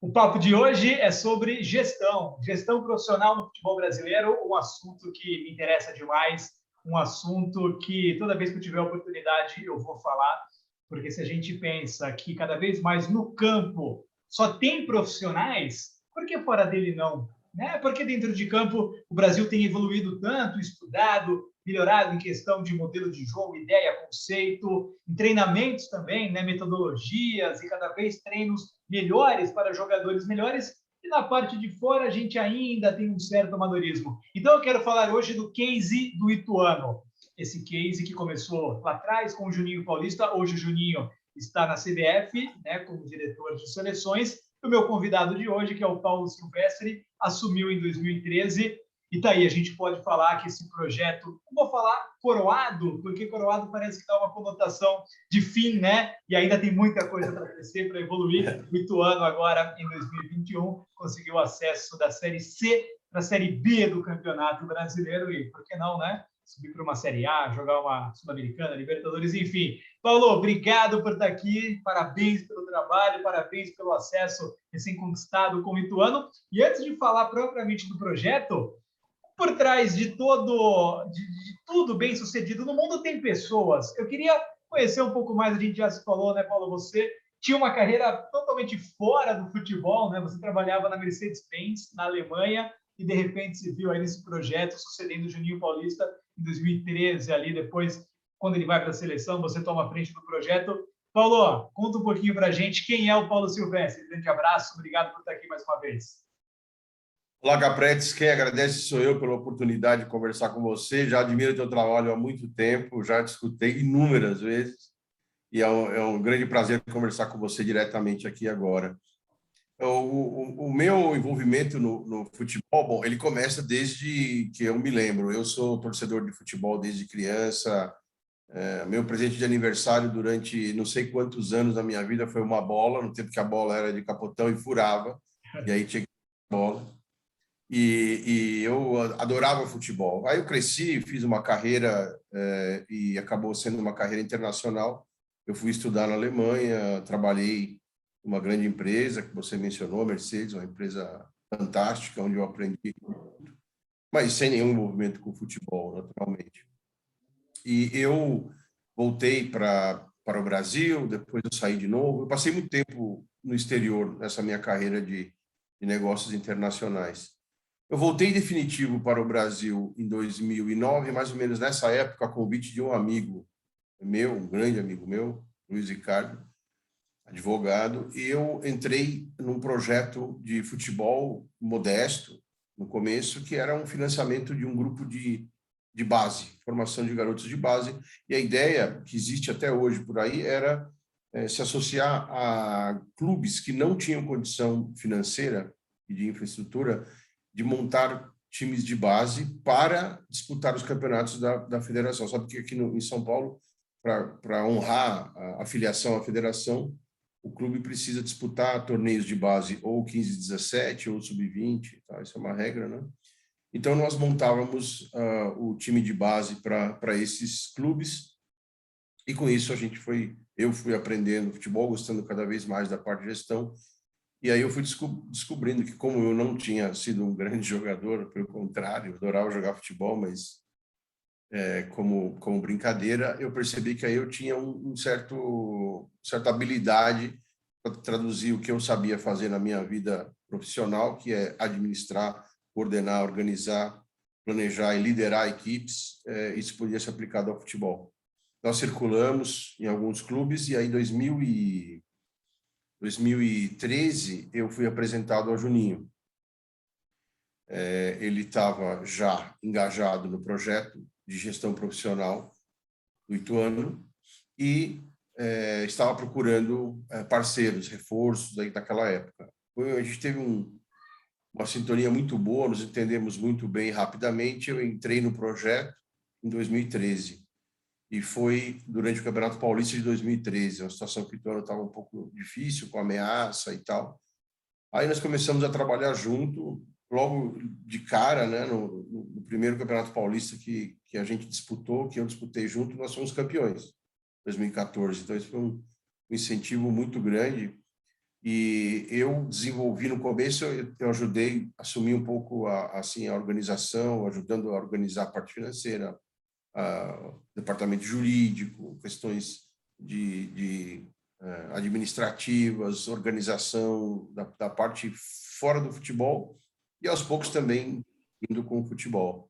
O papo de hoje é sobre gestão profissional no futebol brasileiro, um assunto que me interessa demais, um assunto que toda vez que eu tiver oportunidade eu vou falar, porque se a gente pensa que cada vez mais no campo só tem profissionais, por que fora dele não? Né? Porque dentro de campo o Brasil tem evoluído tanto, estudado, melhorado em questão de modelo de jogo, ideia, conceito, em treinamentos também, né? Metodologias e cada vez treinos melhores para jogadores melhores, e na parte de fora a gente ainda tem um certo amadorismo. Então eu quero falar hoje do case do Ituano. Esse case que começou lá atrás com o Juninho Paulista, hoje o Juninho está na CBF, né, como diretor de seleções. E o meu convidado de hoje, que é o Paulo Silvestre, assumiu em 2013. E tá aí, a gente pode falar que esse projeto, não vou falar coroado, porque coroado parece que dá uma conotação de fim, né? E ainda tem muita coisa para crescer, para evoluir. O Ituano agora, em 2021, conseguiu acesso da Série C para a Série B do Campeonato Brasileiro e, por que não, né? Subir para uma Série A, jogar uma Sul-Americana, Libertadores, enfim. Paulo, obrigado por estar aqui, parabéns pelo trabalho, parabéns pelo acesso recém-conquistado com o Ituano. E antes de falar propriamente do projeto, por trás de tudo bem sucedido no mundo tem pessoas. Eu queria conhecer um pouco mais, a gente já se falou, né, Paulo? Você tinha uma carreira totalmente fora do futebol, né? Você trabalhava na Mercedes-Benz, na Alemanha, e de repente se viu aí nesse projeto sucedendo o Juninho Paulista em 2013, ali depois, quando ele vai para a seleção, você toma a frente do projeto. Paulo, conta um pouquinho para a gente quem é o Paulo Silvestre. Grande abraço, obrigado por estar aqui mais uma vez. Olá, Capretes, quem agradece sou eu pela oportunidade de conversar com você. Já admiro o teu trabalho há muito tempo, já te escutei inúmeras vezes e é um grande prazer conversar com você diretamente aqui agora. O meu envolvimento no futebol, bom, ele começa desde que eu me lembro. Eu sou torcedor de futebol desde criança. Meu presente de aniversário durante não sei quantos anos da minha vida foi uma bola, no tempo que a bola era de capotão e furava, e aí tinha que ter bola. E eu adorava futebol. Aí eu cresci, fiz uma carreira e acabou sendo uma carreira internacional. Eu fui estudar na Alemanha, trabalhei em uma grande empresa que você mencionou, Mercedes, uma empresa fantástica, onde eu aprendi, mas sem nenhum envolvimento com futebol, naturalmente. E eu voltei para o Brasil, depois eu saí de novo. Eu passei muito tempo no exterior nessa minha carreira de negócios internacionais. Eu voltei definitivo para o Brasil em 2009, mais ou menos nessa época, a convite de um amigo meu, um grande amigo meu, Luiz Ricardo, advogado, e eu entrei num projeto de futebol modesto, no começo, que era um financiamento de um grupo de base, formação de garotos de base, e a ideia, que existe até hoje por aí, era se associar a clubes que não tinham condição financeira e de infraestrutura de montar times de base para disputar os campeonatos da federação. Sabe que aqui em São Paulo, para honrar a filiação à federação, o clube precisa disputar torneios de base ou 15-17 ou sub-20, tá? Isso é uma regra, né? Então, nós montávamos o time de base para esses clubes e, com isso, eu fui aprendendo futebol, gostando cada vez mais da parte de gestão. E aí eu fui descobrindo que, como eu não tinha sido um grande jogador, pelo contrário, eu adorava jogar futebol, mas como brincadeira, eu percebi que aí eu tinha certa habilidade para traduzir o que eu sabia fazer na minha vida profissional, que é administrar, coordenar, organizar, planejar e liderar equipes. Isso podia ser aplicado ao futebol. Nós circulamos em alguns clubes e aí em 2013 eu fui apresentado ao Juninho. Ele estava já engajado no projeto de gestão profissional do Ituano e estava procurando parceiros, reforços aí daquela época. A gente teve uma sintonia muito boa, nos entendemos muito bem rapidamente. Eu entrei no projeto em 2013 e foi durante o Campeonato Paulista de 2013, uma situação que o Ituano estava um pouco difícil, com ameaça e tal. Aí nós começamos a trabalhar junto, logo de cara, né, no primeiro Campeonato Paulista que a gente disputou, que eu disputei junto, nós fomos campeões, 2014. Então, isso foi um incentivo muito grande. E eu desenvolvi no começo, eu ajudei, assumi um pouco assim, a organização, ajudando a organizar a parte financeira, departamento jurídico, questões de administrativas, organização da parte fora do futebol e aos poucos também indo com o futebol.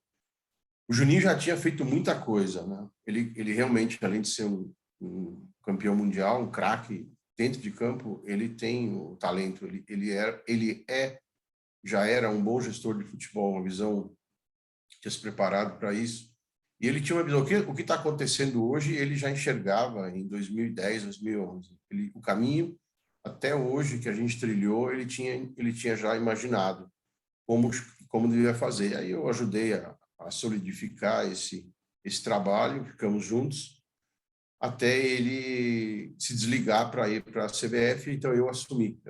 O Juninho já tinha feito muita coisa, né? Ele realmente, além de ser um campeão mundial, um craque dentro de campo, ele tem o talento, já era um bom gestor de futebol, uma visão, tinha se preparado para isso. E ele tinha uma visão, o que está acontecendo hoje, ele já enxergava em 2010, 2011. O caminho, até hoje, que a gente trilhou, ele tinha já imaginado como devia fazer. Aí eu ajudei a solidificar esse trabalho, ficamos juntos, até ele se desligar para ir para a CBF, então eu assumi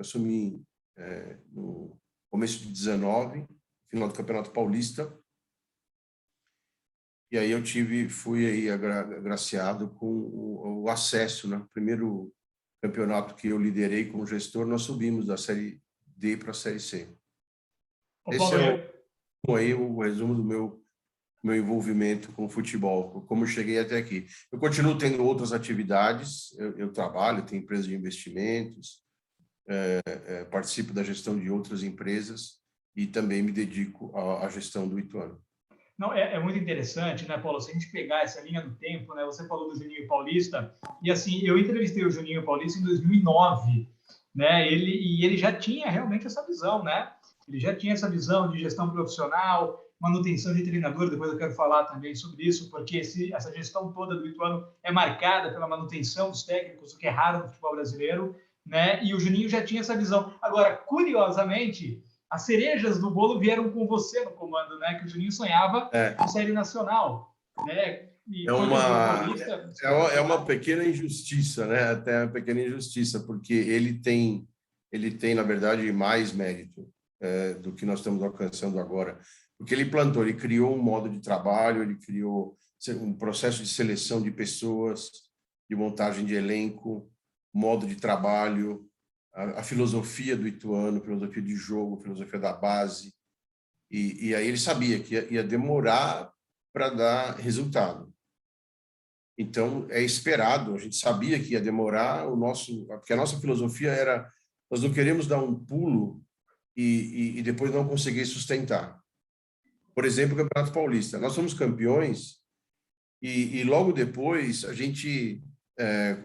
no começo de 19, final do Campeonato Paulista, e aí fui aí agraciado com o acesso, né? Primeiro campeonato que eu liderei como gestor, nós subimos da Série D para a Série C. Esse é o resumo do meu envolvimento com o futebol, como eu cheguei até aqui. Eu continuo tendo outras atividades, eu trabalho, tenho empresa de investimentos, participo da gestão de outras empresas e também me dedico à gestão do Ituano. Não, é muito interessante, né, Paulo? Se a gente pegar essa linha do tempo, né? Você falou do Juninho Paulista, e assim, eu entrevistei o Juninho Paulista em 2009, né? Ele já tinha realmente essa visão, né? Ele já tinha essa visão de gestão profissional, manutenção de treinador, depois eu quero falar também sobre isso, porque essa gestão toda do Ituano é marcada pela manutenção dos técnicos, o que é raro no futebol brasileiro, né? E o Juninho já tinha essa visão. Agora, curiosamente, as cerejas do bolo vieram com você no comando, né? Que o Juninho sonhava com série nacional, né? E é uma pequena injustiça, né? Até uma pequena injustiça, porque ele tem na verdade mais mérito do que nós estamos alcançando agora, porque ele criou um modo de trabalho, ele criou um processo de seleção de pessoas, de montagem de elenco, modo de trabalho, a filosofia do Ituano, filosofia de jogo, filosofia da base, e aí ele sabia que ia demorar para dar resultado. Então, é esperado, a gente sabia que ia demorar, porque a nossa filosofia era, nós não queremos dar um pulo e depois não conseguir sustentar. Por exemplo, o Campeonato Paulista. Nós somos campeões e logo depois a gente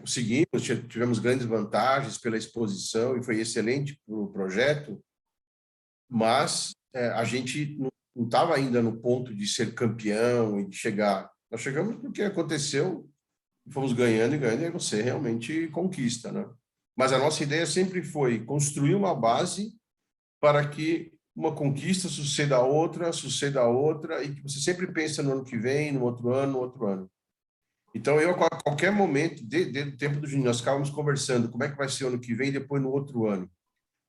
conseguimos, tivemos grandes vantagens pela exposição e foi excelente para o projeto, mas a gente não estava ainda no ponto de ser campeão e de chegar. Nós chegamos porque aconteceu, fomos ganhando, e aí você realmente conquista, né? Mas a nossa ideia sempre foi construir uma base para que uma conquista suceda a outra, e que você sempre pensa no ano que vem, no outro ano. Então, a qualquer momento, desde o tempo do Juninho, nós ficávamos conversando como é que vai ser o ano que vem e depois no outro ano.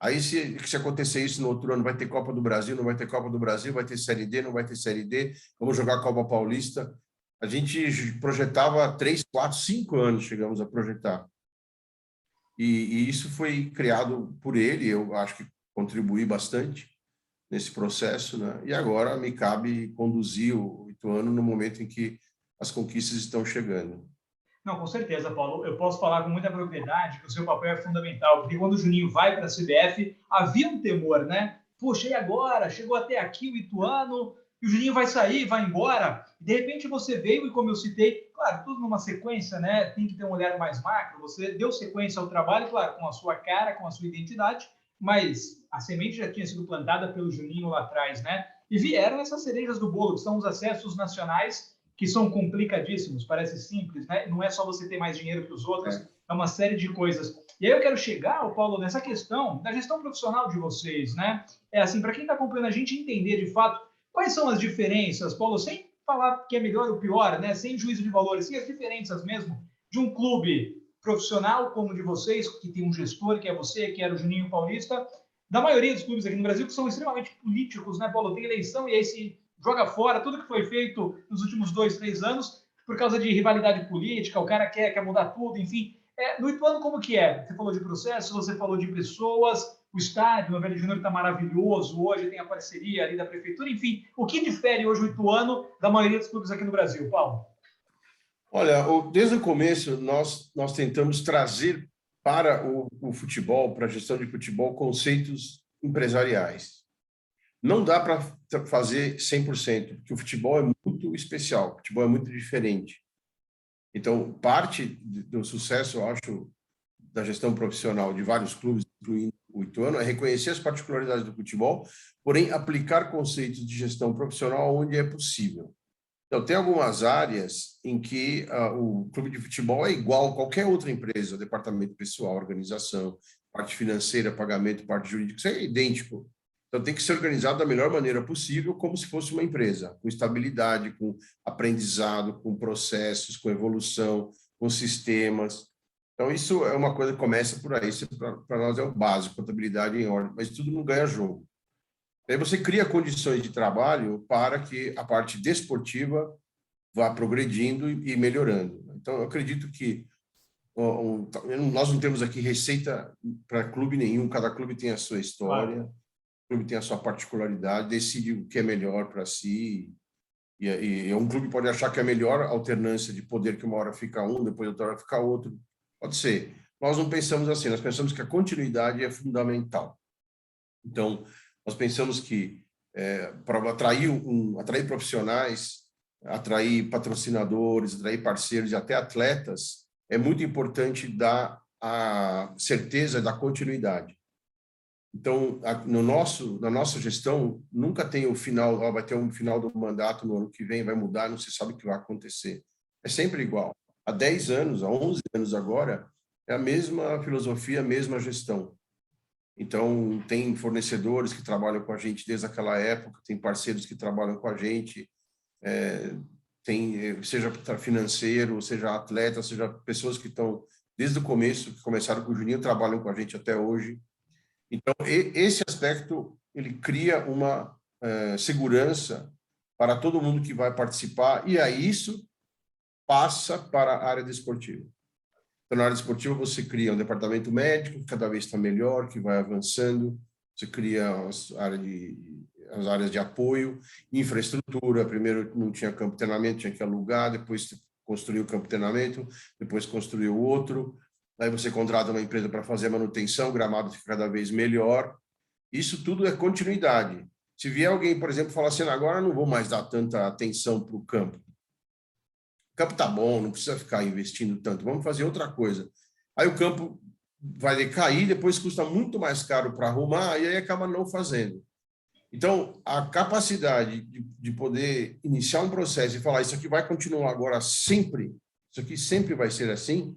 Aí, se acontecer isso no outro ano, vai ter Copa do Brasil, não vai ter Copa do Brasil, vai ter Série D, não vai ter Série D, vamos jogar a Copa Paulista. A gente projetava 3, 4, 5 anos, chegamos a projetar. E isso foi criado por ele, eu acho que contribuí bastante nesse processo, né? E agora me cabe conduzir o Ituano no momento em que as conquistas estão chegando. Não, com certeza, Paulo. Eu posso falar com muita propriedade que o seu papel é fundamental, porque quando o Juninho vai para a CBF, havia um temor, né? Poxa, e agora? Chegou até aqui o Ituano, e o Juninho vai sair, vai embora. De repente você veio e, como eu citei, claro, tudo numa sequência, né? Tem que ter um olhar mais macro. Você deu sequência ao trabalho, claro, com a sua cara, com a sua identidade, mas a semente já tinha sido plantada pelo Juninho lá atrás, né? E vieram essas cerejas do bolo, que são os acessos nacionais, que são complicadíssimos, parece simples, né? Não é só você ter mais dinheiro que os outros, é uma série de coisas. E aí eu quero chegar, Paulo, nessa questão da gestão profissional de vocês, né? É assim, para quem está acompanhando a gente entender de fato quais são as diferenças, Paulo, sem falar que é melhor ou pior, né? Sem juízo de valores, sim as diferenças mesmo de um clube profissional como o de vocês, que tem um gestor, que é você, que era o Juninho Paulista, da maioria dos clubes aqui no Brasil, que são extremamente políticos, né, Paulo? Tem eleição e aí se joga fora tudo que foi feito nos últimos 2, 3 anos por causa de rivalidade política, o cara quer mudar tudo, enfim. No Ituano, como que é? Você falou de processo, você falou de pessoas, o estádio, o Novelli Júnior está maravilhoso, hoje tem a parceria ali da prefeitura, enfim, o que difere hoje o Ituano da maioria dos clubes aqui no Brasil, Paulo? Olha, desde o começo, nós tentamos trazer para o futebol, para a gestão de futebol, conceitos empresariais. Não dá para fazer 100%, porque o futebol é muito especial, o futebol é muito diferente. Então, parte do sucesso, eu acho, da gestão profissional de vários clubes, incluindo o Ituano, é reconhecer as particularidades do futebol, porém aplicar conceitos de gestão profissional onde é possível. Então, tem algumas áreas em que o clube de futebol é igual a qualquer outra empresa, departamento pessoal, organização, parte financeira, pagamento, parte jurídica, isso é idêntico. Então, tem que ser organizado da melhor maneira possível, como se fosse uma empresa, com estabilidade, com aprendizado, com processos, com evolução, com sistemas. Então, isso é uma coisa que começa por aí. Isso, para nós, é o básico, contabilidade em ordem, mas tudo não ganha jogo. Aí você cria condições de trabalho para que a parte desportiva vá progredindo e melhorando. Então, eu acredito que nós não temos aqui receita para clube nenhum, cada clube tem a sua história, o clube tem a sua particularidade, decide o que é melhor para si, e um clube pode achar que é a melhor alternância de poder, que uma hora fica um, depois outra hora fica outro, pode ser. Nós não pensamos assim, nós pensamos que a continuidade é fundamental. Então, nós pensamos que para atrair profissionais, atrair patrocinadores, atrair parceiros e até atletas, é muito importante dar a certeza da continuidade. Então, na nossa gestão, nunca tem o final, vai ter um final do mandato no ano que vem, vai mudar, não se sabe o que vai acontecer. É sempre igual. Há 10 anos, há 11 anos agora, é a mesma filosofia, a mesma gestão. Então, tem fornecedores que trabalham com a gente desde aquela época, tem parceiros que trabalham com a gente, seja financeiro, seja atleta, seja pessoas que estão desde o começo, que começaram com o Juninho, trabalham com a gente até hoje. Então, esse aspecto, ele cria uma segurança para todo mundo que vai participar, e aí isso passa para a área desportiva. Então, na área esportiva, você cria um departamento médico, que cada vez está melhor, que vai avançando. Você cria as áreas de apoio, infraestrutura. Primeiro não tinha campo de treinamento, tinha que alugar, depois construiu o campo de treinamento, depois construiu outro. Aí você contrata uma empresa para fazer a manutenção, o gramado fica cada vez melhor. Isso tudo é continuidade. Se vier alguém, por exemplo, falar assim, agora não vou mais dar tanta atenção para o campo. O campo está bom, não precisa ficar investindo tanto, vamos fazer outra coisa. Aí o campo vai decair, depois custa muito mais caro para arrumar, e aí acaba não fazendo. Então, a capacidade de poder iniciar um processo e falar, isso aqui vai continuar agora sempre, isso aqui sempre vai ser assim,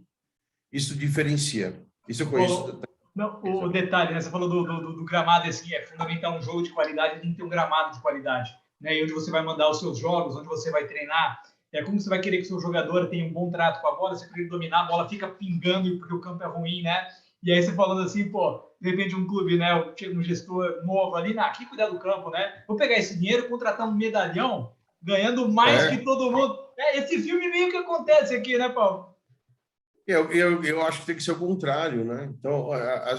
isso diferencia. Isso eu conheço. Não, o detalhe, né? Você falou do gramado, assim, é fundamental um jogo de qualidade, tem que ter um gramado de qualidade, né? E onde você vai mandar os seus jogos, onde você vai treinar, como você vai querer que o seu jogador tenha um bom trato com a bola, você querer dominar, a bola fica pingando porque o campo é ruim, né? E aí você falando assim, pô, de repente um clube, né? Chega um gestor novo ali, aqui cuidar do campo, né? Vou pegar esse dinheiro, contratar um medalhão, ganhando mais que todo mundo. Esse filme meio que acontece aqui, né, Paulo? Eu acho que tem que ser o contrário, né? Então,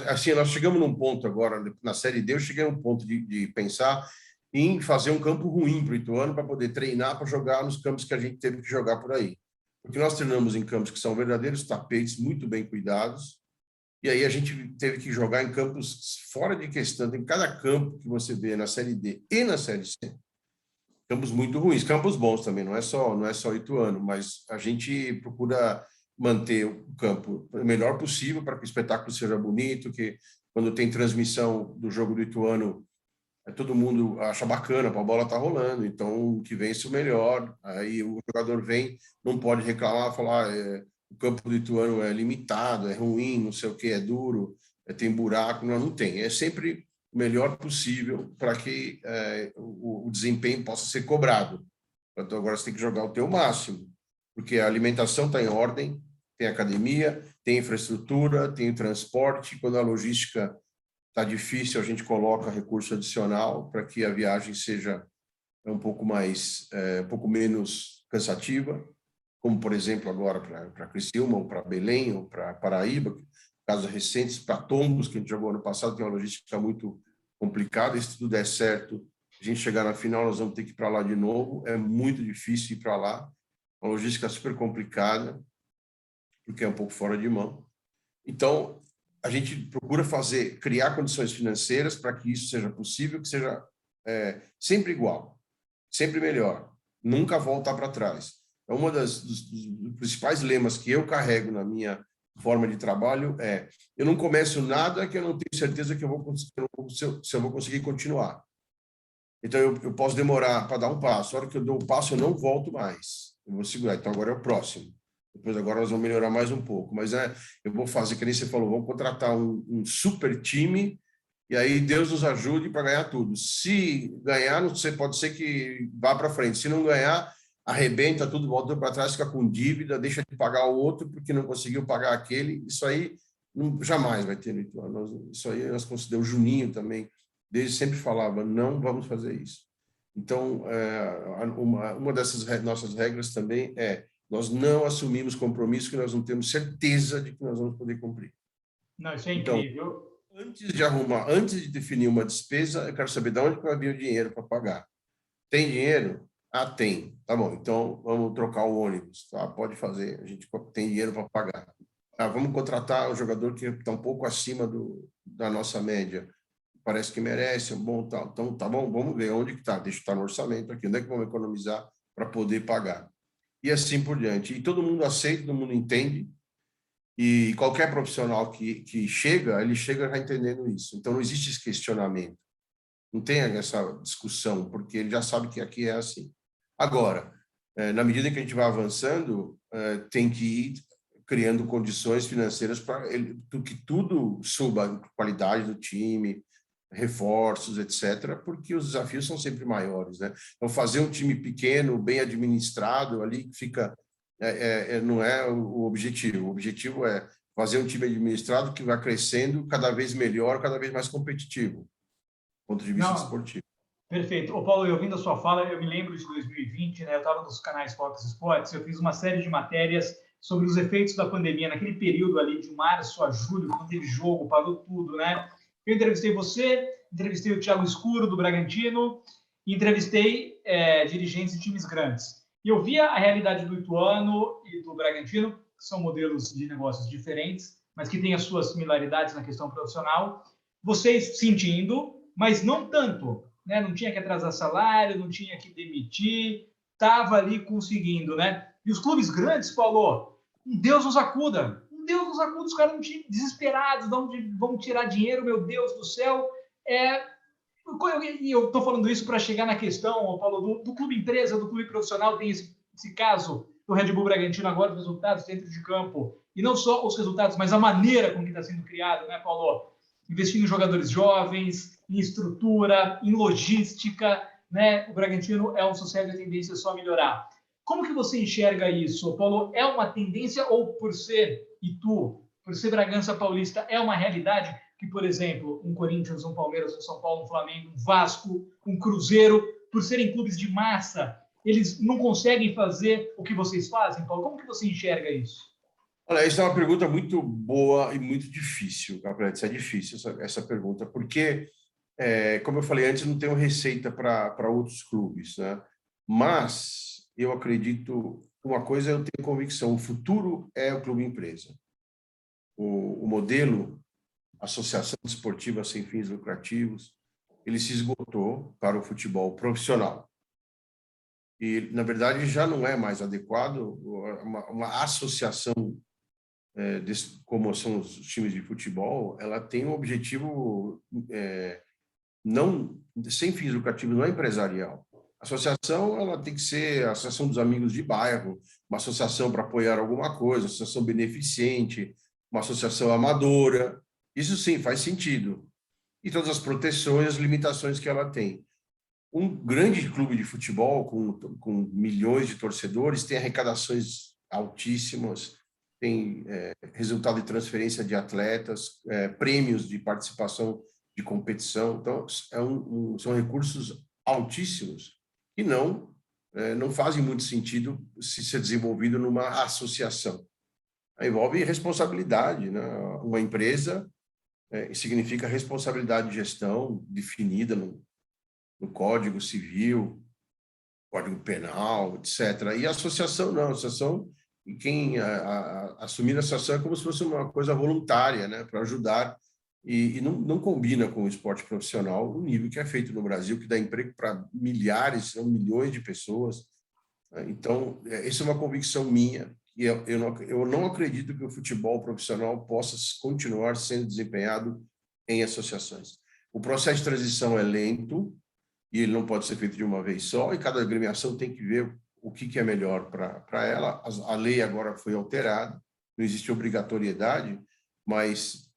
assim, nós chegamos num ponto agora, na Série D, eu cheguei a um ponto de pensar em fazer um campo ruim para o Ituano, para poder treinar, para jogar nos campos que a gente teve que jogar por aí. Porque nós treinamos em campos que são verdadeiros tapetes, muito bem cuidados, e aí a gente teve que jogar em campos fora de questão. Em cada campo que você vê na Série D e na Série C, campos muito ruins, campos bons também, não é só Ituano, mas a gente procura manter o campo o melhor possível para que o espetáculo seja bonito, que quando tem transmissão do jogo do Ituano, todo mundo acha bacana, a bola tá rolando, então o que vence o melhor, aí o jogador vem, não pode reclamar, falar o campo do Ituano é limitado, é ruim, não sei o que, é duro, tem buraco, não tem, é sempre o melhor possível para que o desempenho possa ser cobrado. Então agora você tem que jogar o teu máximo, porque a alimentação está em ordem, tem academia, tem infraestrutura, tem transporte, quando a logística está difícil, a gente coloca recurso adicional para que a viagem seja um pouco menos cansativa. como, por exemplo, agora para Criciúma, ou para Belém, ou para Paraíba, casos recentes, para Tombos, que a gente jogou ano passado, tem uma logística muito complicada. E se tudo der certo, a gente chegar na final, nós vamos ter que ir para lá de novo. É muito difícil ir para lá. Uma logística super complicada, porque é um pouco fora de mão. Então, a gente procura criar condições financeiras para que isso seja possível, que seja sempre igual, sempre melhor, nunca voltar para trás. Então, dos principais lemas que eu carrego na minha forma de trabalho eu não começo nada que eu não tenho certeza que se eu vou conseguir continuar. Então, eu posso demorar para dar um passo. A hora que eu dou o passo, eu não volto mais. Eu vou segurar. Então, agora é o próximo. Depois, agora, nós vamos melhorar mais um pouco. Mas eu vou fazer, que nem você falou, vamos contratar um super time e aí Deus nos ajude para ganhar tudo. Se ganhar, pode ser que vá para frente. Se não ganhar, arrebenta tudo, volta para trás, fica com dívida, deixa de pagar o outro porque não conseguiu pagar aquele. Isso aí jamais vai ter no Ituano. Isso aí nós consideramos. O Juninho também, desde sempre falava, não vamos fazer isso. Então, uma dessas nossas regras também nós não assumimos compromisso que nós não temos certeza de que nós vamos poder cumprir. Não, isso é então, incrível. Antes de definir uma despesa, eu quero saber de onde vai vir o dinheiro para pagar. Tem dinheiro? Ah, tem. Tá bom, então vamos trocar o ônibus. Tá? Pode fazer, a gente tem dinheiro para pagar. Vamos contratar um jogador que está um pouco acima da nossa média. Parece que merece, bom, tal. Então, tá bom, vamos ver onde que está. Deixa eu estar no orçamento aqui, onde é que vamos economizar para poder pagar. E assim por diante. E todo mundo aceita, todo mundo entende. E qualquer profissional que chega, ele chega já entendendo isso. Então, não existe esse questionamento. Não tem essa discussão, porque ele já sabe que aqui é assim. Agora, na medida que a gente vai avançando, tem que ir criando condições financeiras para que tudo suba a qualidade do time, reforços, etc., porque os desafios são sempre maiores, né? Então, fazer um time pequeno, bem administrado, ali fica não é o objetivo. O objetivo é fazer um time administrado que vai crescendo cada vez melhor, cada vez mais competitivo, do ponto de vista esportivo. Perfeito. Ô, Paulo, eu ouvindo a sua fala, eu me lembro de 2020, né? Eu estava nos canais Fox Sports, eu fiz uma série de matérias sobre os efeitos da pandemia, naquele período ali de março a julho, quando teve jogo, parou tudo, né? Eu entrevistei você, entrevistei o Thiago Escuro, do Bragantino, e entrevistei dirigentes de times grandes. E eu via a realidade do Ituano e do Bragantino, que são modelos de negócios diferentes, mas que têm as suas similaridades na questão profissional. Vocês sentindo, mas não tanto, né? Não tinha que atrasar salário, não tinha que demitir, estava ali conseguindo, né? E os clubes grandes, Paulo, um Deus nos acuda, os caras não tinham desesperados, de onde vão tirar dinheiro, meu Deus do céu. E eu estou falando isso para chegar na questão, Paulo, do clube empresa, do clube profissional, tem esse caso do Red Bull Bragantino agora, os resultados dentro de campo, e não só os resultados, mas a maneira com que está sendo criado, né, Paulo? Investindo em jogadores jovens, em estrutura, em logística, né? O Bragantino é um sucesso e a tendência é só melhorar. Como que você enxerga isso, Paulo? É uma tendência ou por ser Itu, por ser Bragança Paulista, é uma realidade que, por exemplo, um Corinthians, um Palmeiras, um São Paulo, um Flamengo, um Vasco, um Cruzeiro, por serem clubes de massa, eles não conseguem fazer o que vocês fazem, Paulo? Como que você enxerga isso? Olha, essa é uma pergunta muito boa e muito difícil, Gabriel. Isso é difícil, essa pergunta, porque, como eu falei antes, não tenho receita para outros clubes, né? Mas eu acredito, uma coisa eu tenho convicção, o futuro é o clube empresa. O modelo associação desportiva sem fins lucrativos, ele se esgotou para o futebol profissional. E, na verdade, já não é mais adequado uma associação como são os times de futebol, ela tem um objetivo não sem fins lucrativos, não é empresarial. A associação ela tem que ser a associação dos amigos de bairro, uma associação para apoiar alguma coisa, uma associação beneficente, uma associação amadora. Isso sim faz sentido. E todas as proteções, as limitações que ela tem. Um grande clube de futebol com milhões de torcedores tem arrecadações altíssimas, tem resultado de transferência de atletas, prêmios de participação de competição. Então, são recursos altíssimos que não não fazem muito sentido se ser desenvolvido numa associação. Envolve responsabilidade, né? Uma empresa significa responsabilidade de gestão definida no Código Civil, Código Penal, etc. E a associação não, a associação, e quem assumir a associação é como se fosse uma coisa voluntária, né? Para ajudar, e não combina com o esporte profissional, o nível que é feito no Brasil, que dá emprego para milhares, milhões de pessoas. Então, essa é uma convicção minha, e eu não acredito que o futebol profissional possa continuar sendo desempenhado em associações. O processo de transição é lento, e ele não pode ser feito de uma vez só, e cada agremiação tem que ver o que é melhor para ela. A lei agora foi alterada, não existe obrigatoriedade, mas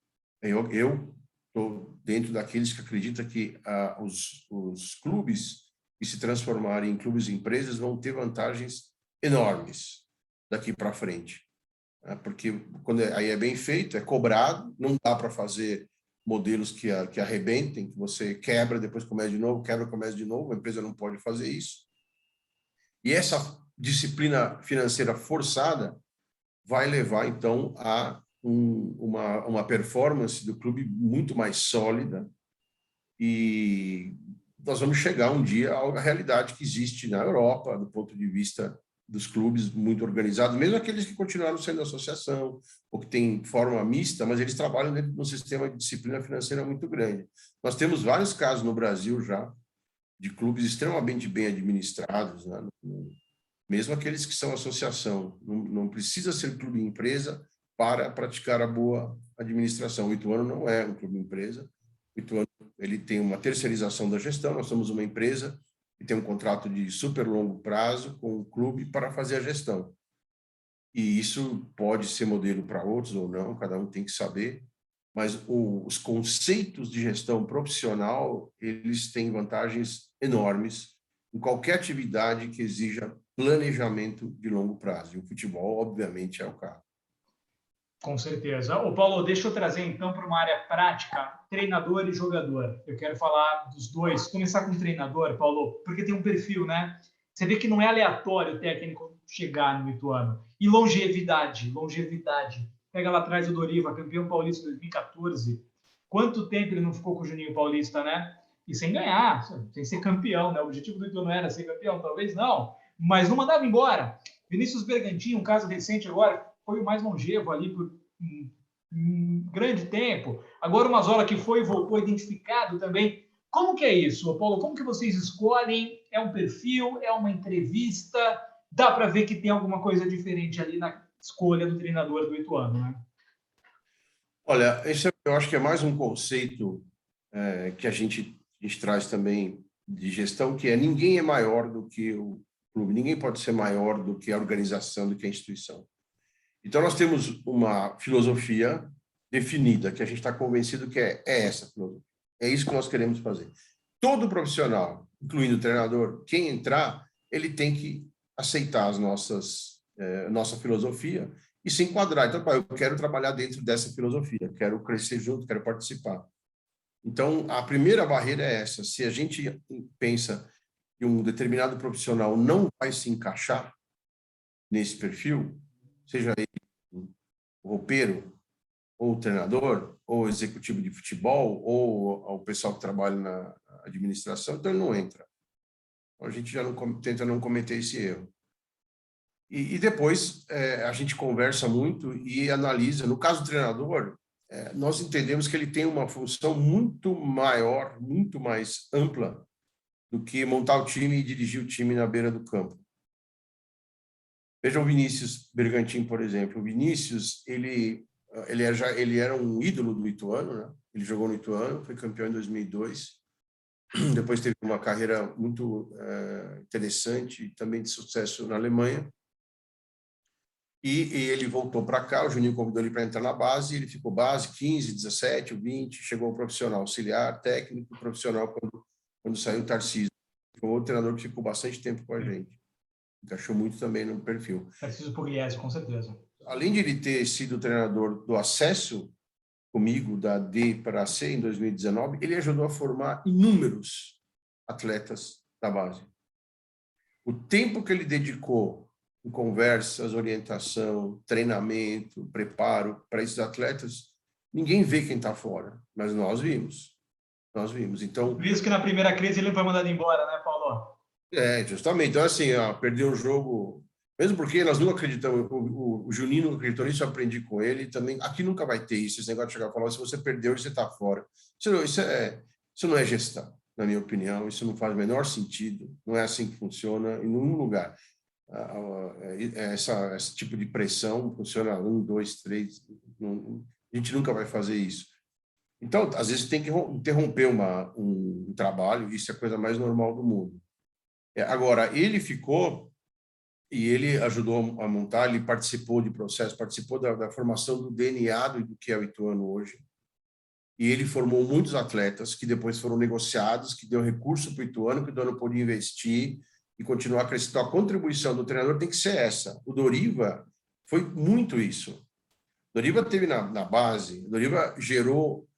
eu estou dentro daqueles que acreditam que os clubes que se transformarem em clubes e empresas vão ter vantagens enormes daqui para frente. Porque aí é bem feito, é cobrado, não dá para fazer modelos que arrebentem, que você quebra, depois começa de novo, quebra, começa de novo, a empresa não pode fazer isso. E essa disciplina financeira forçada vai levar, então, a uma performance do clube muito mais sólida, e nós vamos chegar um dia à realidade que existe na Europa, do ponto de vista dos clubes muito organizados, mesmo aqueles que continuaram sendo associação, ou que têm forma mista, mas eles trabalham dentro de um sistema de disciplina financeira muito grande. Nós temos vários casos no Brasil já, de clubes extremamente bem administrados, né? Mesmo aqueles que são associação. Não precisa ser clube empresa para praticar a boa administração. O Ituano não é um clube empresa. O Ituano, ele tem uma terceirização da gestão. Nós somos uma empresa que tem um contrato de super longo prazo com o clube para fazer a gestão. E isso pode ser modelo para outros ou não, cada um tem que saber, mas os conceitos de gestão profissional, eles têm vantagens enormes em qualquer atividade que exija planejamento de longo prazo. E o futebol, obviamente, é o caso. Com certeza. Ô, Paulo, deixa eu trazer, então, para uma área prática, treinador e jogador. Eu quero falar dos dois. Começar com o treinador, Paulo, porque tem um perfil, né? Você vê que não é aleatório o técnico chegar no Ituano. E longevidade. Pega lá atrás o Doriva, campeão paulista em 2014. Quanto tempo ele não ficou com o Juninho Paulista, né? E sem ganhar, sem ser campeão, né? O objetivo do Ituano era ser campeão, talvez não, mas não mandava embora. Vinícius Bergantin, um caso recente agora, foi o mais longevo ali por um grande tempo. Agora o Mazzola que foi e voltou identificado também. Como que é isso, Paulo? Como que vocês escolhem? É um perfil? É uma entrevista? Dá para ver que tem alguma coisa diferente ali na escolha do treinador do Ituano, né? Olha, esse eu acho que é mais um conceito que a gente traz também de gestão, que é ninguém é maior do que o clube, ninguém pode ser maior do que a organização, do que a instituição. Então, nós temos uma filosofia definida, que a gente está convencido que é essa filosofia. É isso que nós queremos fazer. Todo profissional, incluindo o treinador, quem entrar, ele tem que aceitar nossa filosofia e se enquadrar. Então, eu quero trabalhar dentro dessa filosofia, quero crescer junto, quero participar. Então, a primeira barreira é essa. Se a gente pensa que um determinado profissional não vai se encaixar nesse perfil, seja ele o roupeiro, ou o treinador, ou o executivo de futebol, ou o pessoal que trabalha na administração, então ele não entra. Então, a gente já tenta não cometer esse erro. E depois a gente conversa muito e analisa. No caso do treinador, nós entendemos que ele tem uma função muito maior, muito mais ampla do que montar o time e dirigir o time na beira do campo. Veja o Vinícius Bergantin, por exemplo. O Vinícius, ele era um ídolo do Ituano, né? Ele jogou no Ituano, foi campeão em 2002. Depois teve uma carreira muito interessante, também de sucesso na Alemanha. E ele voltou para cá, o Juninho convidou ele para entrar na base, ele ficou base 15, 17, 20, chegou ao profissional, auxiliar, técnico, profissional, quando saiu o Tarcísio. Foi um outro treinador que ficou bastante tempo com a gente. Encaixou muito também no perfil. Tarcísio Pugliese, com certeza. Além de ele ter sido treinador do acesso comigo, da D para a C, em 2019, ele ajudou a formar inúmeros atletas da base. O tempo que ele dedicou em conversas, orientação, treinamento, preparo para esses atletas, ninguém vê quem está fora, mas nós vimos. Nós vimos. Então, por isso que na primeira crise ele foi mandado embora, né, Paulo? justamente. Então, assim, perdeu o jogo, mesmo porque nós não acreditamos, o Juninho não acreditou nisso, eu aprendi com ele também. Aqui nunca vai ter isso, esse negócio de chegar e falar, se você perdeu, você está fora. Isso não é gestão, na minha opinião, isso não faz o menor sentido, não é assim que funciona em nenhum lugar. Esse tipo de pressão funciona 1, 2, 3, a gente nunca vai fazer isso. Então, às vezes tem que interromper um trabalho, isso é a coisa mais normal do mundo. Agora, ele ficou e ele ajudou a montar, ele participou de processo, participou da formação do DNA do que é o Ituano hoje, e ele formou muitos atletas que depois foram negociados, que deu recurso para o Ituano, que o Ituano pôde investir e continuar crescendo. Então, a contribuição do treinador tem que ser essa. O Doriva foi muito isso. O Doriva teve na base, o Doriva gerou,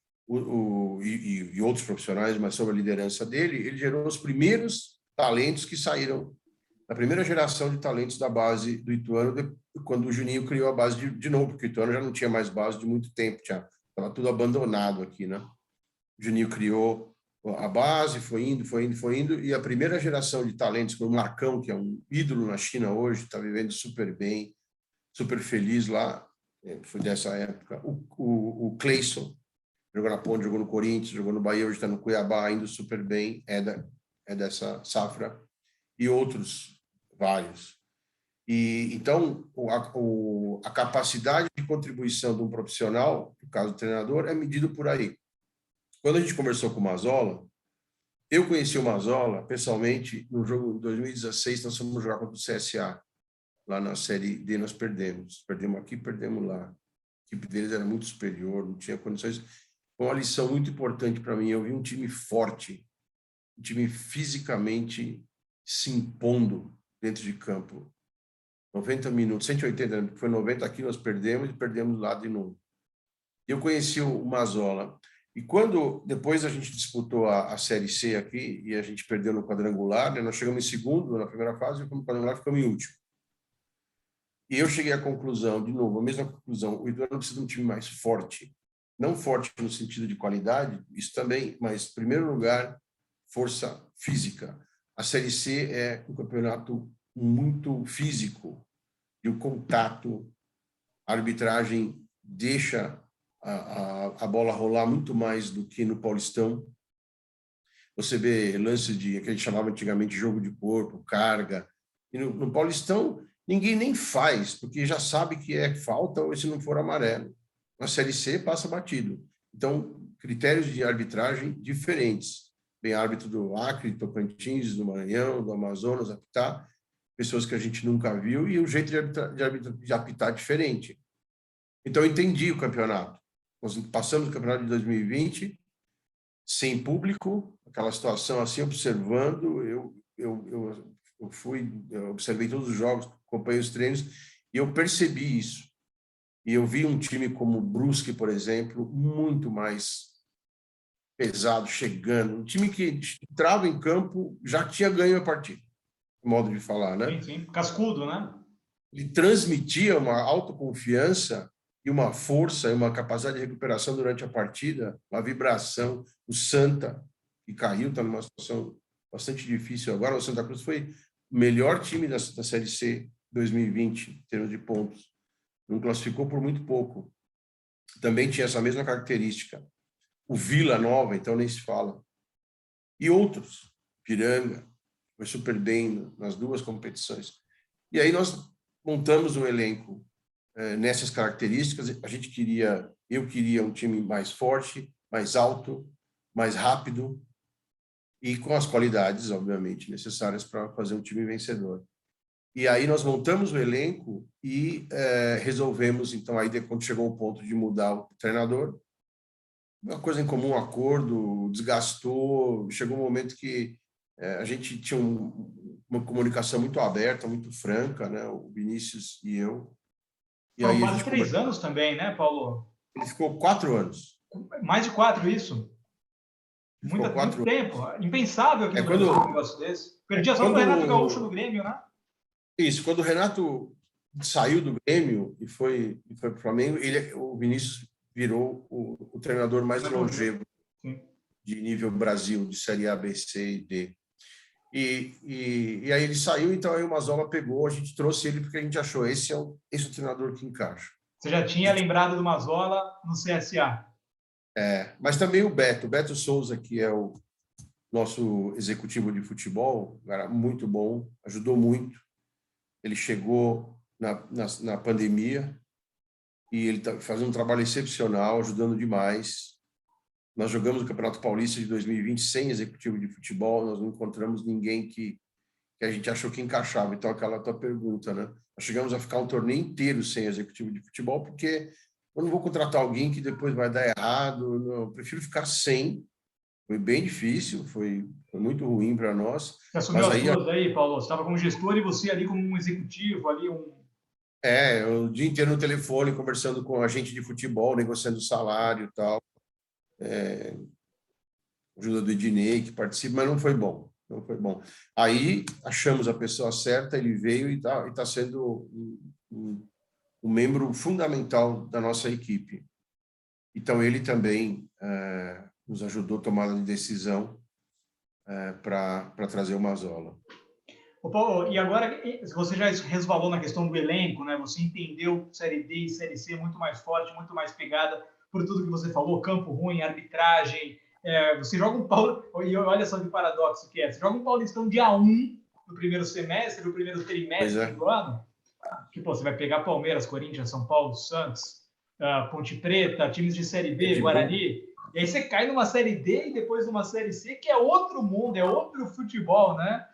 e outros profissionais, mas sob a liderança dele, ele gerou os primeiros talentos que saíram, a primeira geração de talentos da base do Ituano, quando o Juninho criou a base de novo, porque o Ituano já não tinha mais base de muito tempo, estava tudo abandonado aqui, né? O Juninho criou a base, foi indo, e a primeira geração de talentos foi o Marcão, que é um ídolo na China hoje, está vivendo super bem, super feliz lá, foi dessa época. O Cleison, jogou na Ponte, jogou no Corinthians, jogou no Bahia, hoje está no Cuiabá, indo super bem, é dessa safra, e outros vários. E então a capacidade de contribuição de um profissional, no caso do treinador, é medido por aí. Quando a gente conversou com o Mazzola, eu conheci o Mazzola pessoalmente no jogo de 2016, nós fomos jogar contra o CSA, lá na Série D nós perdemos aqui, perdemos lá. A equipe deles era muito superior, não tinha condições. Foi uma lição muito importante para mim. Eu vi um time forte, um time fisicamente se impondo dentro de campo. 90 minutos, 180, foi 90 aqui, nós perdemos e perdemos lá de novo. Eu conheci o Mazzola. E quando depois a gente disputou a Série C aqui e a gente perdeu no quadrangular, né, nós chegamos em segundo na primeira fase e no quadrangular ficamos em último. E eu cheguei à conclusão, de novo, a mesma conclusão, o Ituano precisa de um time mais forte. Não forte no sentido de qualidade, isso também, mas, em primeiro lugar, força física. A Série C é um campeonato muito físico, e o contato, a arbitragem deixa a bola rolar muito mais do que no Paulistão. Você vê lance que a gente chamava antigamente jogo de corpo, carga. E no Paulistão, ninguém nem faz, porque já sabe que é falta ou se não for amarelo. Na Série C, passa batido. Então, critérios de arbitragem diferentes. Tem árbitro do Acre, Tocantins, do Maranhão, do Amazonas, apitar, pessoas que a gente nunca viu, e o jeito de apitar é diferente. Então, eu entendi o campeonato. Nós passamos o campeonato de 2020 sem público, aquela situação assim, observando. Eu observei todos os jogos, acompanhei os treinos, e eu percebi isso. E eu vi um time como o Brusque, por exemplo, muito mais pesado, chegando. Um time que entrava em campo, já tinha ganho a partida, modo de falar, né? Sim, sim. Cascudo, né? Ele transmitia uma autoconfiança e uma força e uma capacidade de recuperação durante a partida, uma vibração. O Santa, que caiu, está numa situação bastante difícil agora. O Santa Cruz foi o melhor time da Série C 2020, em termos de pontos. Não classificou por muito pouco. Também tinha essa mesma característica. O Vila Nova, então, nem se fala. E outros. Piranga, foi super bem nas duas competições. E aí nós montamos um elenco nessas características. Eu queria um time mais forte, mais alto, mais rápido e com as qualidades, obviamente, necessárias para fazer um time vencedor. E aí nós montamos o elenco e resolvemos, então, aí quando chegou o ponto de mudar o treinador, uma coisa em comum, um acordo, desgastou, chegou um momento que a gente tinha uma comunicação muito aberta, muito franca, né? O Vinícius e eu. E Foram aí a quase gente 3 anos também, né, Paulo? Ele ficou 4 anos. Mais de 4, isso? Muito tempo. Impensável aqui no quando, Brasil um negócio desse. Perdia só pro Renato Gaúcho no Grêmio, né? Isso, quando o Renato saiu do Grêmio e foi para o Flamengo, o Vinícius virou o treinador mais longevo de nível Brasil, de Série A, B, C e D. E aí ele saiu, então aí o Mazzola pegou, a gente trouxe ele porque a gente achou esse é o treinador que encaixa. Você já tinha lembrado do Mazzola no CSA? Mas também o Beto Souza, que é o nosso executivo de futebol, era muito bom, ajudou muito. Ele chegou na pandemia e ele está fazendo um trabalho excepcional, ajudando demais. Nós jogamos o Campeonato Paulista de 2020 sem executivo de futebol, nós não encontramos ninguém que a gente achou que encaixava. Então, aquela tua pergunta, né? Nós chegamos a ficar um torneio inteiro sem executivo de futebol, porque eu não vou contratar alguém que depois vai dar errado, não, eu prefiro ficar sem. Foi bem difícil, foi muito ruim para nós. Você assumiu as duas aí, Paulo? Você estava como gestor e você ali como um executivo, ali o dia inteiro no telefone, conversando com agente de futebol, negociando salário e tal. Ajuda do Ednei, que participa, mas não foi bom. Não foi bom. Aí achamos a pessoa certa, ele veio e tá sendo um membro fundamental da nossa equipe. Então, ele também nos ajudou a tomar a decisão para trazer o Mazzola. Ô, Paulo, e agora você já resvalou na questão do elenco, né? Você entendeu Série D e Série C muito mais forte, muito mais pegada por tudo que você falou, campo ruim, arbitragem. Você joga um Paulistão, e olha só que paradoxo que é, você joga um Paulistão dia 1 do primeiro semestre, do primeiro trimestre do ano, que pô, você vai pegar Palmeiras, Corinthians, São Paulo, Santos, Ponte Preta, times de Série B, Guarani, e aí você cai numa Série D e depois numa Série C, que é outro mundo, é outro futebol, né?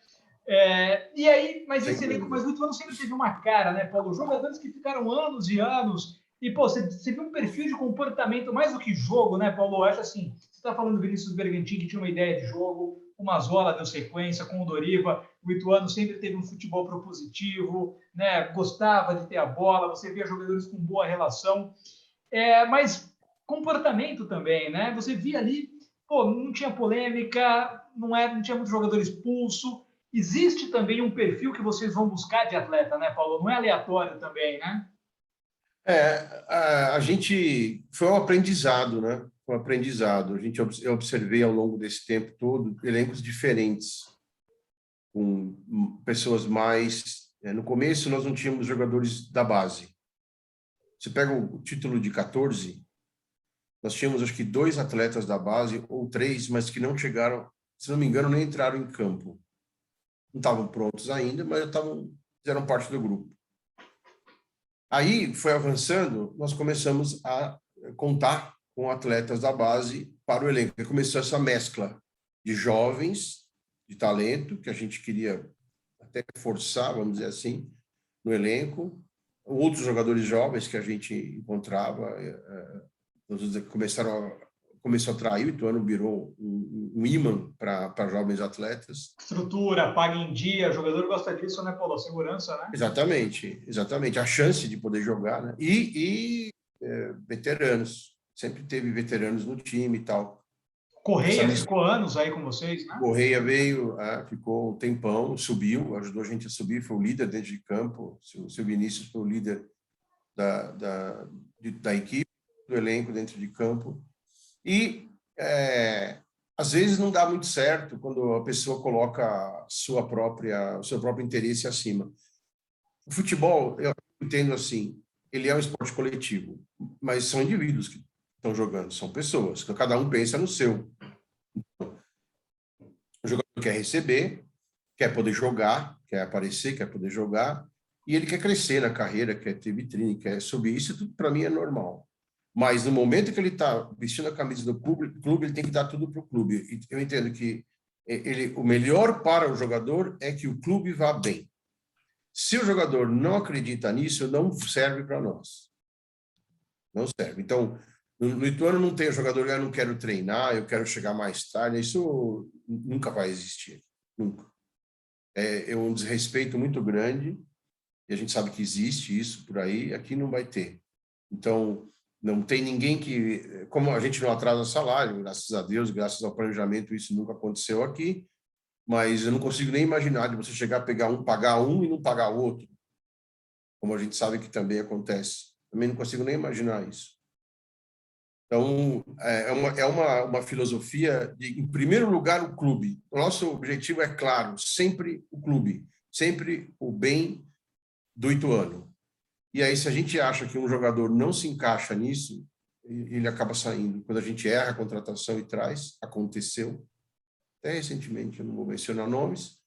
E aí, mas esse elenco, mas o Ituano sempre teve uma cara, né, Paulo? Jogadores que ficaram anos e anos, e, pô, você viu um perfil de comportamento mais do que jogo, né, Paulo? Eu acho assim, você está falando do Vinícius Bergantin, que tinha uma ideia de jogo, o Mazzola deu sequência, com o Doriva, o Ituano sempre teve um futebol propositivo, né, gostava de ter a bola, você via jogadores com boa relação, mas comportamento também, né? Você via ali, pô, não tinha polêmica, não tinha muito jogador expulso. Existe também um perfil que vocês vão buscar de atleta, né, Paulo? Não é aleatório também, né? A gente foi um aprendizado, né? Um aprendizado. Eu observei ao longo desse tempo todo elencos diferentes, com pessoas mais. No começo, nós não tínhamos jogadores da base. Você pega o título de 14, nós tínhamos acho que 2 atletas da base, ou 3, mas que não chegaram, se não me engano, nem entraram em campo. Não estavam prontos ainda, mas fizeram parte do grupo. Aí, foi avançando, nós começamos a contar com atletas da base para o elenco. E começou essa mescla de jovens, de talento, que a gente queria até forçar, vamos dizer assim, no elenco. Outros jogadores jovens que a gente encontrava, começou a atrair, o Ituano virou um imã para jovens atletas. Estrutura, paga em dia, o jogador gosta disso, né, Paulo? Segurança, né? Exatamente. A chance de poder jogar, né? Veteranos. Sempre teve veteranos no time e tal. Correia ficou anos aí com vocês, né? Correia veio, ficou um tempão, subiu, ajudou a gente a subir, foi o líder dentro de campo. O seu Vinícius foi o líder da equipe, do elenco dentro de campo. E, às vezes, não dá muito certo quando a pessoa coloca o seu próprio interesse acima. O futebol, eu entendo assim, ele é um esporte coletivo, mas são indivíduos que estão jogando, são pessoas, então cada um pensa no seu. O jogador quer receber, quer poder jogar, quer aparecer, quer poder jogar, e ele quer crescer na carreira, quer ter vitrine, quer subir. Isso tudo, para mim, é normal. Mas no momento que ele está vestindo a camisa do clube, ele tem que dar tudo para o clube. E eu entendo que o melhor para o jogador é que o clube vá bem. Se o jogador não acredita nisso, não serve para nós. Não serve. Então, no Ituano não tem o jogador, eu não quero treinar, eu quero chegar mais tarde. Isso nunca vai existir. Nunca. É um desrespeito muito grande, e a gente sabe que existe isso por aí, aqui não vai ter. Então, Não tem ninguém que... Como a gente não atrasa salário, graças a Deus, graças ao planejamento, isso nunca aconteceu aqui, mas eu não consigo nem imaginar de você chegar a pegar pagar um e não pagar o outro, como a gente sabe que também acontece. Também não consigo nem imaginar isso. Então, uma filosofia de, em primeiro lugar, o clube. O nosso objetivo é claro, sempre o clube, sempre o bem do Ituano. E aí, se a gente acha que um jogador não se encaixa nisso, ele acaba saindo. Quando a gente erra a contratação e traz, aconteceu, até recentemente, eu não vou mencionar nomes,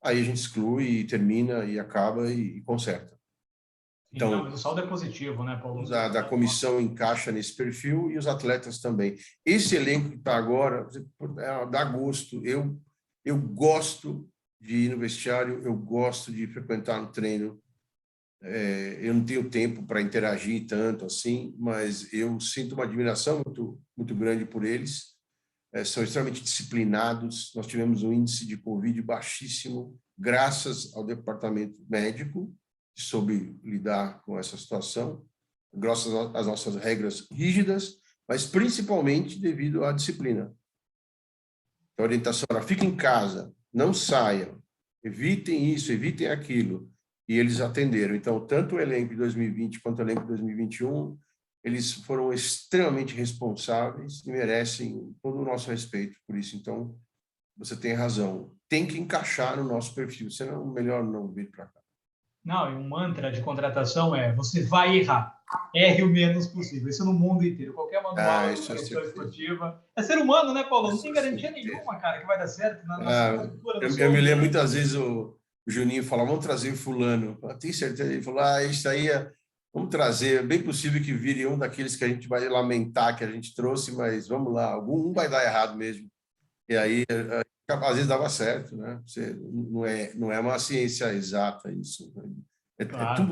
aí a gente exclui e termina e acaba e conserta. Então, não, mas o saldo é positivo, né, Paulo? Da comissão encaixa nesse perfil e os atletas também. Esse elenco que está agora, dá gosto. Eu gosto de ir no vestiário, eu gosto de frequentar um treino. Eu não tenho tempo para interagir tanto assim, mas eu sinto uma admiração muito grande por eles. São extremamente disciplinados. Nós tivemos um índice de Covid baixíssimo, graças ao departamento médico, que soube lidar com essa situação, graças às nossas regras rígidas, mas principalmente devido à disciplina. A orientação era: fiquem em casa, não saiam, evitem isso, evitem aquilo. E eles atenderam. Então, tanto o elenco de 2020 quanto o elenco de 2021, eles foram extremamente responsáveis e merecem todo o nosso respeito por isso. Então, você tem razão. Tem que encaixar no nosso perfil, senão é melhor não vir para cá. Não, e um mantra de contratação é: você vai errar. Erre o menos possível. Isso no mundo inteiro. Qualquer manual de gestão esportiva. É ser humano, né, Paulo? Não tem garantia nenhuma, cara, que vai dar certo na nossa cultura. Eu me lembro muitas vezes o Juninho falava: vamos trazer fulano. Tem certeza? Ele falou: isso aí vamos trazer. É bem possível que vire um daqueles que a gente vai lamentar que a gente trouxe, mas vamos lá, algum vai dar errado mesmo. E aí, às vezes dava certo, né? Não é uma ciência exata isso. Claro.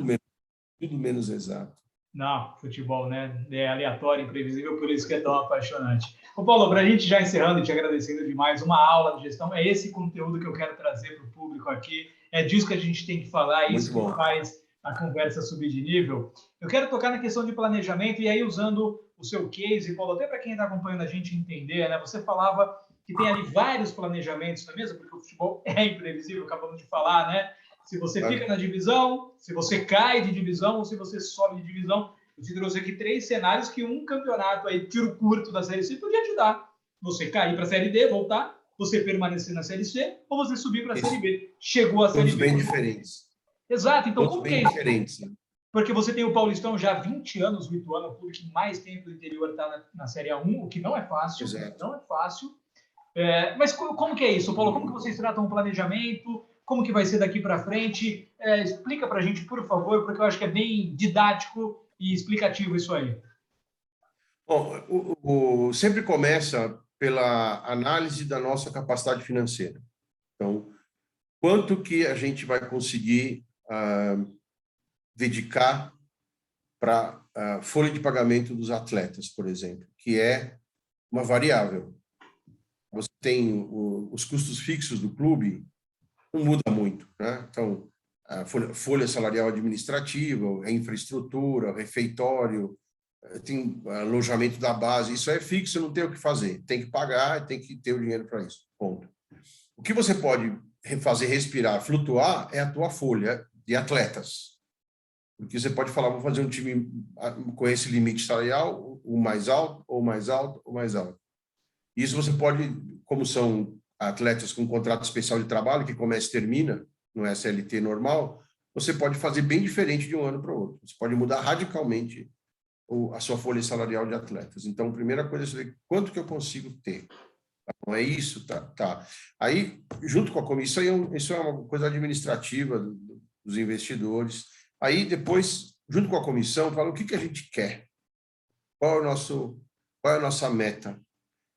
Tudo menos exato. Não, futebol, né? É aleatório, imprevisível, por isso que é tão apaixonante. Ô, Paulo, para a gente já encerrando e te agradecendo demais, uma aula de gestão, é esse conteúdo que eu quero trazer para o público aqui, é disso que a gente tem que falar, é isso que faz a conversa subir de nível. Eu quero tocar na questão de planejamento, e aí usando o seu case, Paulo, até para quem está acompanhando a gente entender, né? Você falava que tem ali vários planejamentos na mesa, porque o futebol é imprevisível, acabamos de falar, né? Se você fica na divisão, se você cai de divisão ou se você sobe de divisão. Eu te trouxe aqui 3 cenários que um campeonato aí, tiro curto da Série C, podia te dar. Você cair para a Série D, voltar, você permanecer na Série C ou você subir para a Série B. Chegou a Série B. Todos bem diferentes. Exato. Então, como que é isso? Diferentes. Porque você tem o Paulistão já há 20 anos, o Ituano, o clube que mais tempo do interior está na Série A1, o que não é fácil. Exato. Não é fácil. Mas como que é isso, Paulo? Como que vocês tratam o planejamento? Como que vai ser daqui para frente? Explica para a gente, por favor, porque eu acho que é bem didático e explicativo isso aí. Bom, sempre começa pela análise da nossa capacidade financeira. Então, quanto que a gente vai conseguir dedicar para a folha de pagamento dos atletas, por exemplo, que é uma variável. Você tem os custos fixos do clube, não muda muito, né? Então, a folha salarial administrativa, a infraestrutura, o refeitório, tem alojamento da base, isso é fixo, não tem o que fazer. Tem que pagar, tem que ter o dinheiro para isso, ponto. O que você pode fazer respirar, flutuar, é a tua folha de atletas. Porque você pode falar: vou fazer um time com esse limite salarial, o mais alto, ou mais alto, ou mais alto. Isso você pode, como são atletas com contrato especial de trabalho, que começa e termina, no SLT normal, você pode fazer bem diferente de um ano para o outro. Você pode mudar radicalmente a sua folha salarial de atletas. Então, a primeira coisa é saber quanto que eu consigo ter. Não é isso? Tá. Aí, junto com a comissão, isso é uma coisa administrativa dos investidores. Aí, depois, junto com a comissão, fala o que a gente quer. Qual é a nossa meta?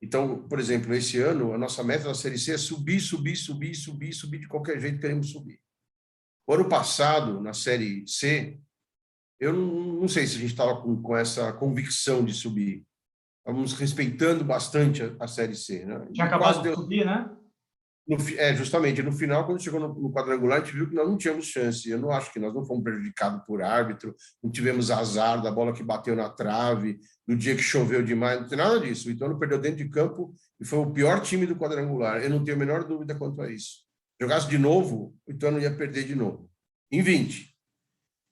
Então, por exemplo, esse ano, a nossa meta da Série C é subir de qualquer jeito, queremos subir. O ano passado, na Série C, eu não sei se a gente estava com essa convicção de subir. Estávamos respeitando bastante a Série C, né? Tinha acabado de subir, né? Justamente, no final, quando chegou no quadrangular, a gente viu que nós não tínhamos chance. Eu não acho que nós não fomos prejudicados por árbitro, não tivemos azar da bola que bateu na trave, no dia que choveu demais, não tem nada disso. O Ituano perdeu dentro de campo e foi o pior time do quadrangular. Eu não tenho a menor dúvida quanto a isso. Jogasse de novo, o Ituano ia perder de novo. Em 20.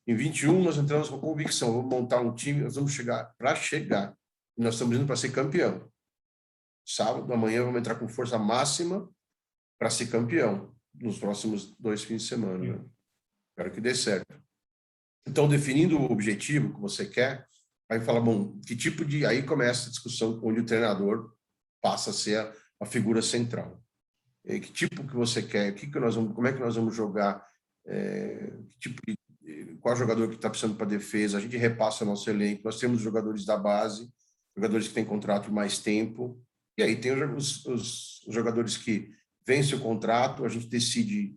Em 21, nós entramos com convicção. Vamos montar um time, nós vamos chegar para chegar. E nós estamos indo para ser campeão. Sábado, amanhã, vamos entrar com força máxima para ser campeão nos próximos 2 fins de semana. Né? Espero que dê certo. Então, definindo o objetivo que você quer, aí fala, bom, que tipo de... Aí começa a discussão onde o treinador passa a ser a figura central. E que tipo que você quer? Como é que nós vamos jogar? Qual jogador que está precisando para defesa? A gente repassa o nosso elenco. Nós temos jogadores da base, jogadores que têm contrato mais tempo. E aí tem os jogadores que vence o contrato, a gente decide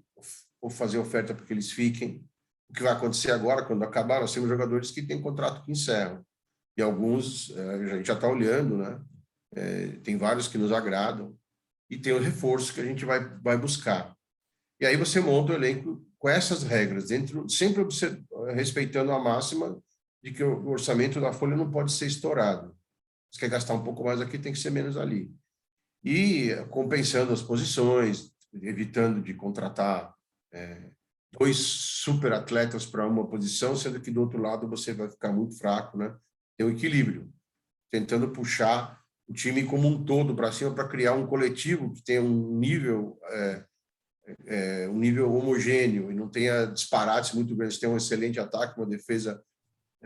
ou fazer oferta para que eles fiquem. O que vai acontecer agora, quando acabar, nós temos jogadores que têm contrato que encerram. E alguns, a gente já está olhando, né? Tem vários que nos agradam. E tem o reforço que a gente vai buscar. E aí você monta o elenco com essas regras, sempre respeitando a máxima de que o orçamento da folha não pode ser estourado. Se quer gastar um pouco mais aqui, tem que ser menos ali. E compensando as posições, evitando de contratar 2 super atletas para uma posição, sendo que do outro lado você vai ficar muito fraco, né? Tem um equilíbrio, tentando puxar o time como um todo para cima para criar um coletivo que tenha um nível homogêneo e não tenha disparates muito grandes, tenha um excelente ataque, uma defesa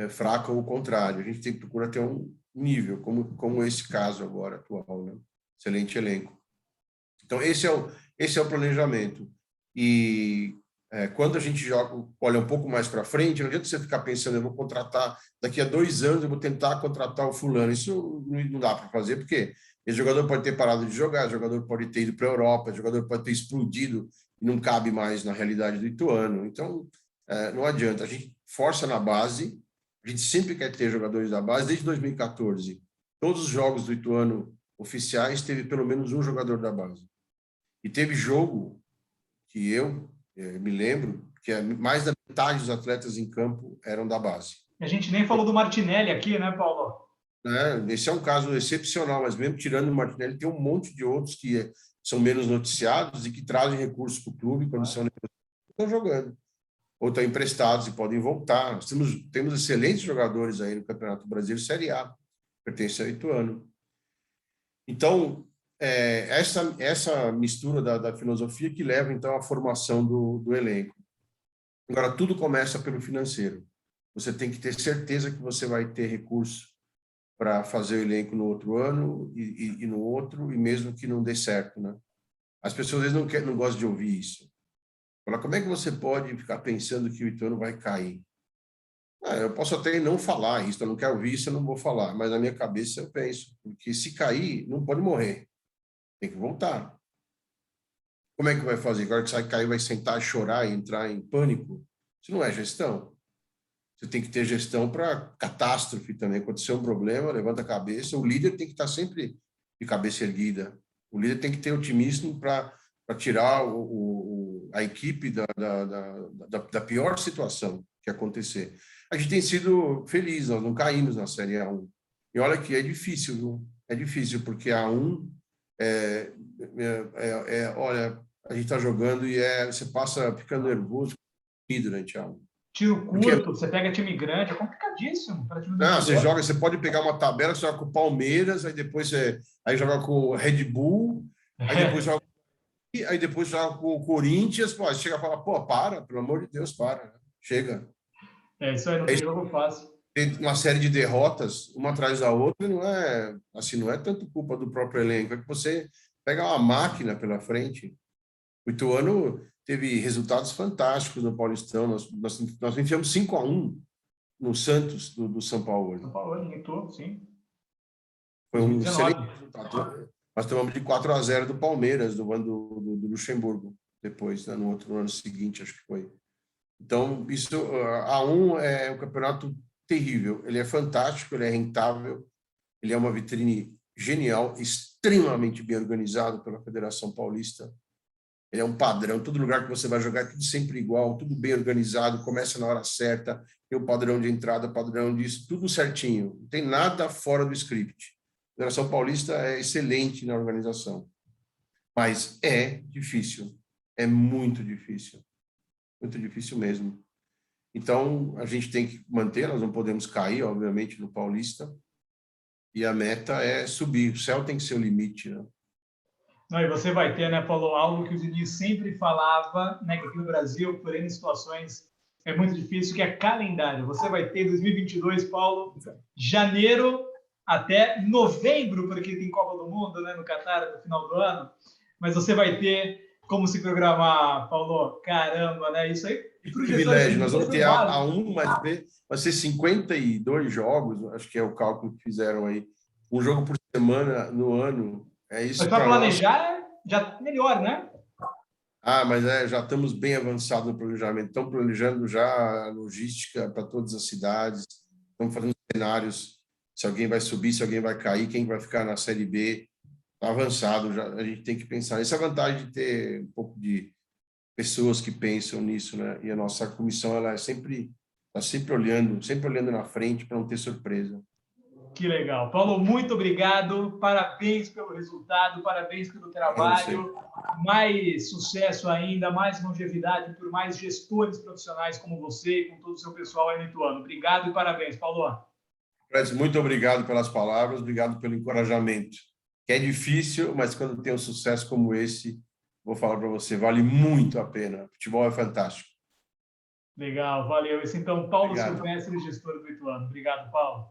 fraca ou o contrário. A gente tem que procurar ter um nível, como esse caso agora atual, né? Excelente elenco. Então, esse é o planejamento. E quando a gente olha um pouco mais para frente, não adianta você ficar pensando, eu vou contratar, daqui a 2 anos eu vou tentar contratar o fulano. Isso não dá para fazer, porque esse jogador pode ter parado de jogar, o jogador pode ter ido para a Europa, o jogador pode ter explodido e não cabe mais na realidade do Ituano. Então, não adianta. A gente força na base, a gente sempre quer ter jogadores da base, desde 2014. Todos os jogos do Ituano oficiais teve pelo menos um jogador da base. E teve jogo que eu me lembro que mais da metade dos atletas em campo eram da base. A gente nem falou do Martinelli aqui, né, Paulo? Esse é um caso excepcional, mas mesmo tirando o Martinelli, tem um monte de outros que são menos noticiados e que trazem recursos para o clube quando estão jogando. Ou estão emprestados e podem voltar. Nós temos excelentes jogadores aí no Campeonato Brasileiro Série A, pertence ao Ituano. Então, essa mistura da filosofia que leva, então, à formação do elenco. Agora, tudo começa pelo financeiro. Você tem que ter certeza que você vai ter recurso para fazer o elenco no outro ano e no outro, e mesmo que não dê certo, né? As pessoas, às vezes, não gostam de ouvir isso. Fala, como é que você pode ficar pensando que o Ituano vai cair? Eu posso até não falar isso, eu não quero ouvir isso, eu não vou falar, mas na minha cabeça eu penso, porque se cair, não pode morrer. Tem que voltar. Como é que vai fazer? Agora que sai cair, vai sentar, chorar e entrar em pânico? Isso não é gestão. Você tem que ter gestão para catástrofe também. Aconteceu um problema, levanta a cabeça. O líder tem que estar sempre de cabeça erguida. O líder tem que ter otimismo para tirar a equipe da pior situação que acontecer. A gente tem sido feliz, nós não caímos na Série A1. E olha que é difícil, viu? É difícil, porque a A1 olha, a gente está jogando e você passa ficando nervoso durante a A1. Tiro curto, você pega time grande, é complicadíssimo para time do interior. Você pode pegar uma tabela, você joga com o Palmeiras, aí depois joga com o Red Bull, aí depois joga com o Corinthians, pô, chega e fala, pô, pelo amor de Deus, para, chega. Isso aí, não tem jogo fácil. Tem uma série de derrotas, uma atrás da outra, não é tanto culpa do próprio elenco, é que você pega uma máquina pela frente. O Ituano teve resultados fantásticos no Paulistão, nós enfiamos 5-1 no Santos, do São Paulo. São Paulo, imitou, sim. Foi um excelente resultado. Nós tomamos de 4-0 do Palmeiras, do Luxemburgo, depois, né, no ano seguinte, acho que foi. Então, a A1 é um campeonato terrível. Ele é fantástico, ele é rentável, ele é uma vitrine genial, extremamente bem organizado pela Federação Paulista. Ele é um padrão. Todo lugar que você vai jogar é tudo sempre igual, tudo bem organizado, começa na hora certa, tem o padrão de entrada, padrão disso, tudo certinho. Não tem nada fora do script. A Federação Paulista é excelente na organização, mas é difícil. É muito difícil mesmo. Então, a gente tem que manter, nós não podemos cair, obviamente, no Paulista, e a meta é subir. O céu tem que ser o limite, né? Não, e você vai ter, né, Paulo, algo que o Diniz sempre falava, né, que aqui no Brasil, por N situações, é muito difícil, que é calendário. Você vai ter 2022, Paulo, janeiro até novembro, porque tem Copa do Mundo, né, no Catar, no final do ano, mas você vai ter como se programar, Paulo, caramba, né, isso aí. Que privilégio, nós vamos ter A1 mais B, vai ser 52 jogos, acho que é o cálculo que fizeram aí, um jogo por semana no ano, é isso. Mas para planejar, já melhor, né? Mas já estamos bem avançados no planejamento, estamos planejando já a logística para todas as cidades, estamos fazendo cenários, se alguém vai subir, se alguém vai cair, quem vai ficar na Série B, está avançado, já, a gente tem que pensar. Essa é a vantagem de ter um pouco de pessoas que pensam nisso, né? E a nossa comissão ela está sempre olhando na frente para não ter surpresa. Que legal. Paulo, muito obrigado. Parabéns pelo resultado, parabéns pelo trabalho. Mais sucesso ainda, mais longevidade por mais gestores profissionais como você e com todo o seu pessoal aí no Ituano. Obrigado e parabéns, Paulo. Fred, muito obrigado pelas palavras, obrigado pelo encorajamento. Que é difícil, mas quando tem um sucesso como esse, vou falar para você, vale muito a pena. Futebol é fantástico. Legal, valeu. Esse então, Paulo Silvestre, gestor do Ituano. Obrigado, Paulo.